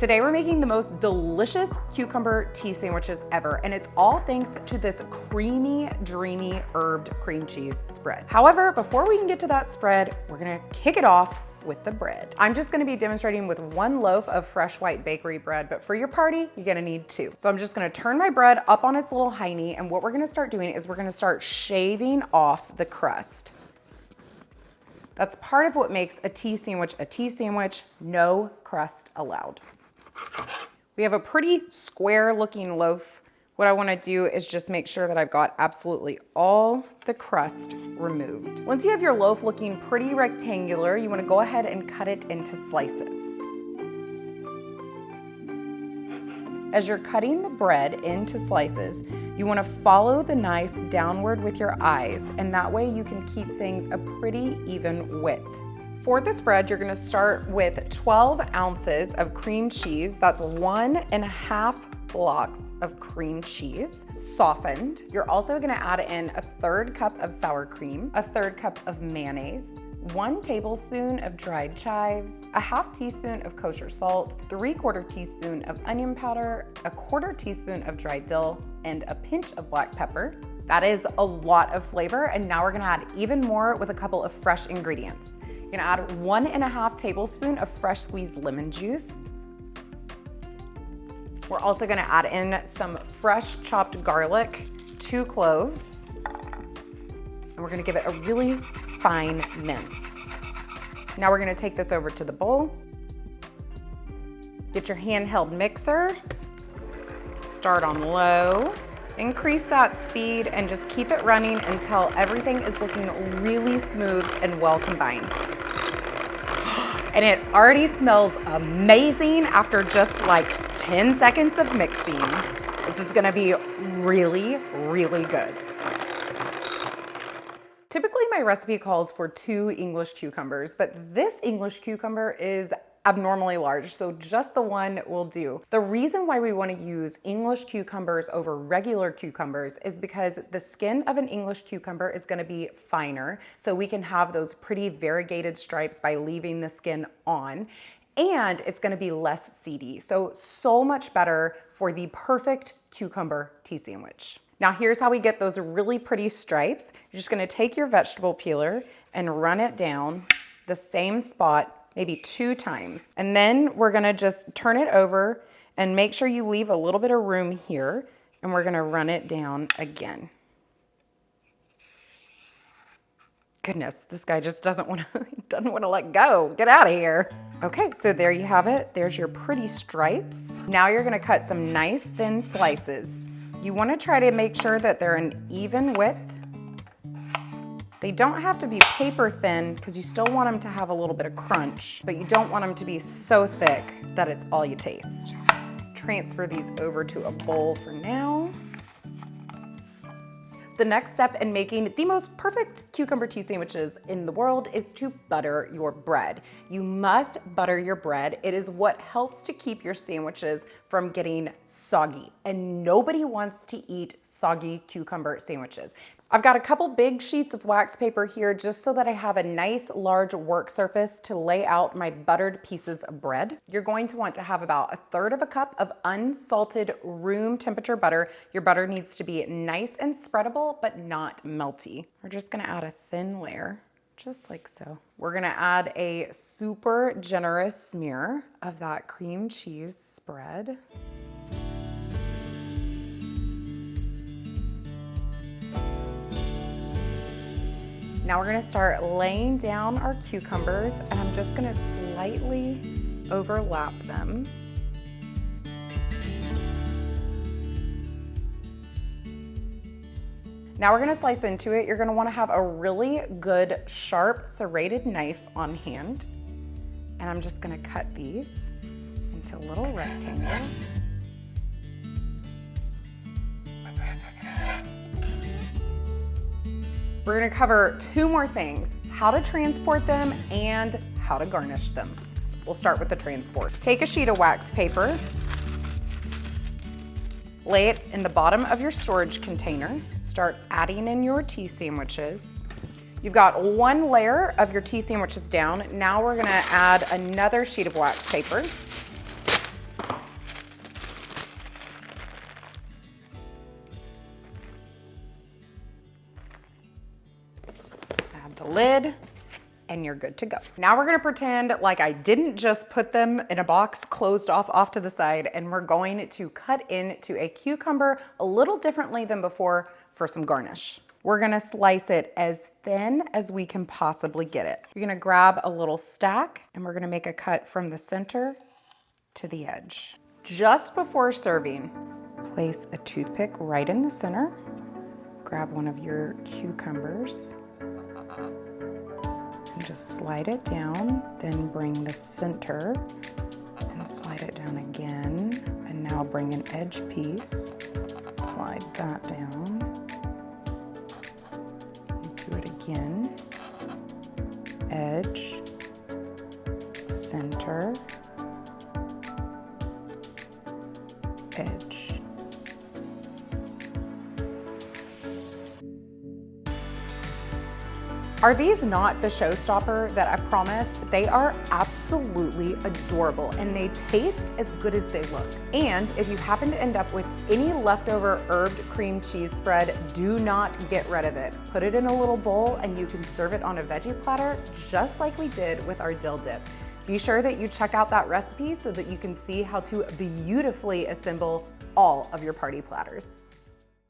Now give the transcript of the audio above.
Today we're making the most delicious cucumber tea sandwiches ever, and it's all thanks to this creamy, dreamy herbed cream cheese spread. However, before we can get to that spread, we're gonna kick it off with the bread. I'm just gonna be demonstrating with 1 loaf of fresh white bakery bread, but for your party, you're gonna need 2. So I'm just gonna turn my bread up on its little hiney, and what we're gonna start doing is we're gonna start shaving off the crust. That's part of what makes a tea sandwich, no crust allowed. We have a pretty square looking loaf. What I wanna do is just make sure that I've got absolutely all the crust removed. Once you have your loaf looking pretty rectangular, you wanna go ahead and cut it into slices. As you're cutting the bread into slices, you wanna follow the knife downward with your eyes, and that way you can keep things a pretty even width. For this bread, you're gonna start with 12 ounces of cream cheese. That's 1.5 blocks of cream cheese, softened. You're also gonna add in a 1/3 cup of sour cream, a 1/3 cup of mayonnaise, 1 tablespoon of dried chives, a 1/2 teaspoon of kosher salt, 3/4 teaspoon of onion powder, a 1/4 teaspoon of dried dill, and a pinch of black pepper. That is a lot of flavor, and now we're gonna add even more with a couple of fresh ingredients. You're gonna add 1.5 tablespoon of fresh squeezed lemon juice. We're also gonna add in some fresh chopped garlic, 2 cloves, and we're gonna give it a really fine mince. Now we're gonna take this over to the bowl. Get your handheld mixer, start on low, increase that speed, and just keep it running until everything is looking really smooth and well combined. And it already smells amazing after just like 10 seconds of mixing. This is gonna be really, really good. Typically my recipe calls for 2 English cucumbers, but this English cucumber is abnormally large, so just the 1 will do. The reason why we want to use English cucumbers over regular cucumbers is because the skin of an English cucumber is going to be finer, so we can have those pretty variegated stripes by leaving the skin on, and it's going to be less seedy. So much better for the perfect cucumber tea sandwich. Now here's how we get those really pretty stripes. You're just going to take your vegetable peeler and run it down the same spot maybe 2 times. And then we're gonna just turn it over and make sure you leave a little bit of room here, and we're gonna run it down again. Goodness, this guy just doesn't wanna let go. Get out of here. Okay, so there you have it. There's your pretty stripes. Now you're gonna cut some nice thin slices. You wanna try to make sure that they're an even width. They don't have to be paper thin because you still want them to have a little bit of crunch, but you don't want them to be so thick that it's all you taste. Transfer these over to a bowl for now. The next step in making the most perfect cucumber tea sandwiches in the world is to butter your bread. You must butter your bread. It is what helps to keep your sandwiches from getting soggy, and nobody wants to eat soggy cucumber sandwiches. I've got a couple big sheets of wax paper here just so that I have a nice large work surface to lay out my buttered pieces of bread. You're going to want to have about 1/3 cup of unsalted room temperature butter. Your butter needs to be nice and spreadable, but not melty. We're just gonna add a thin layer, just like so. We're gonna add a super generous smear of that cream cheese spread. Now we're gonna start laying down our cucumbers, and I'm just gonna slightly overlap them. Now we're gonna slice into it. You're gonna wanna have a really good, sharp, serrated knife on hand. And I'm just gonna cut these into little rectangles. We're gonna cover 2 more things: how to transport them and how to garnish them. We'll start with the transport. Take a sheet of wax paper, lay it in the bottom of your storage container, start adding in your tea sandwiches. You've got 1 layer of your tea sandwiches down. Now we're gonna add another sheet of wax paper. a lid, and you're good to go. Now we're gonna pretend like I didn't just put them in a box closed off to the side, and we're going to cut into a cucumber a little differently than before for some garnish. We're gonna slice it as thin as we can possibly get it. You're gonna grab a little stack, and we're gonna make a cut from the center to the edge. Just before serving, place a toothpick right in the center, grab one of your cucumbers, and just slide it down, then bring the center and slide it down again. And now bring an edge piece, slide that down, do it again, edge, center, edge. Are these not the showstopper that I promised? They are absolutely adorable and they taste as good as they look. And if you happen to end up with any leftover herbed cream cheese spread, do not get rid of it. Put it in a little bowl and you can serve it on a veggie platter just like we did with our dill dip. Be sure that you check out that recipe so that you can see how to beautifully assemble all of your party platters.